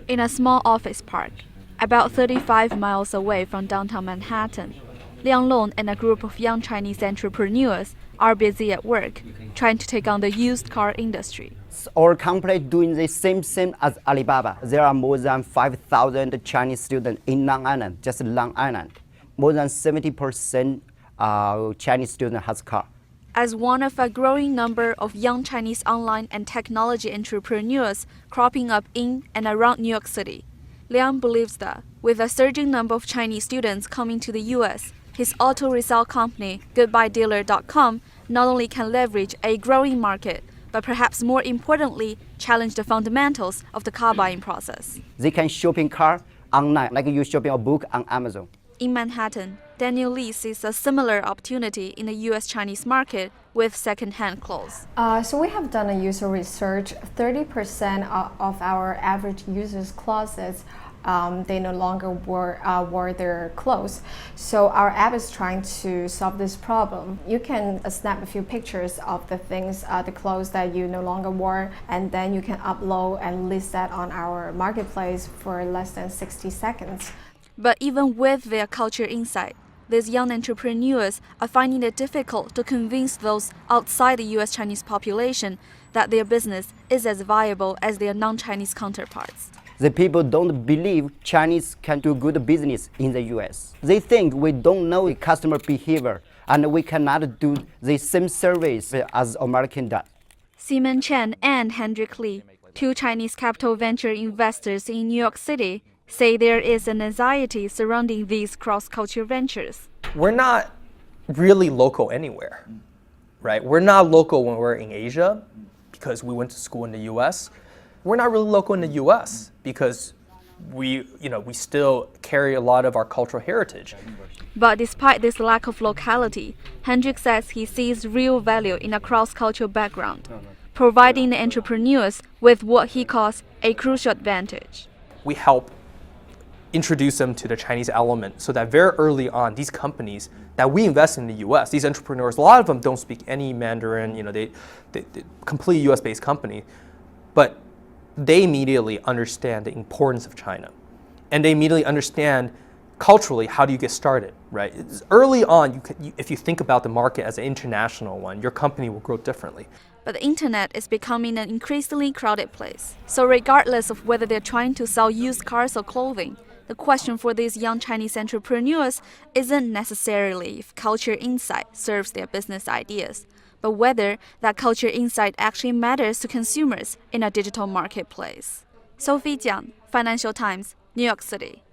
In a small office park, about 35 miles away from downtown Manhattan, Liang Long and a group of young Chinese entrepreneurs are busy at work, trying to take on the used car industry. Our company doing the same as Alibaba. There are more than 5,000 Chinese students in Long Island, just Long Island. More than 70% Chinese students has car. As one of a growing number of young Chinese online and technology entrepreneurs cropping up in and around New York City, Liang believes that with a surging number of Chinese students coming to the U.S., his auto resale company, GoodbyeDealer.com, not only can leverage a growing market, but perhaps more importantly, challenge the fundamentals of the car buying process. They can shopping car online, like you shopping a book on Amazon. In Manhattan, Daniel Lee sees a similar opportunity in the U.S.-Chinese market with second-hand clothes. So we have done a user research. 30% of our average users' closets, they no longer wear their clothes. So our app is trying to solve this problem. You can snap a few pictures of the things, the clothes that you no longer wear, and then you can upload and list that on our marketplace for less than 60 seconds. But even with their culture insight, these young entrepreneurs are finding it difficult to convince those outside the U.S. Chinese population that their business is as viable as their non-Chinese counterparts. The people don't believe Chinese can do good business in the U.S. They think we don't know the customer behavior and we cannot do the same service as American does. Simon Chen and Hendrick Lee, two Chinese capital venture investors in New York City, say there is an anxiety surrounding these cross-culture ventures. We're not really local anywhere, right? We're not local when we're in Asia because we went to school in the US. We're not really local in the US because we still carry a lot of our cultural heritage. But despite this lack of locality, Hendrick says he sees real value in a cross-cultural background, providing the entrepreneurs with what he calls a crucial advantage. We help introduce them to the Chinese element so that very early on, these companies that we invest in the US, these entrepreneurs, a lot of them don't speak any Mandarin, they completely US-based company, but they immediately understand the importance of China. And they immediately understand culturally, how do you get started, right? Early on, if you think about the market as an international one, your company will grow differently. But the internet is becoming an increasingly crowded place. So regardless of whether they're trying to sell used cars or clothing, the question for these young Chinese entrepreneurs isn't necessarily if culture insight serves their business ideas, but whether that culture insight actually matters to consumers in a digital marketplace. Sophie Jiang, Financial Times, New York City.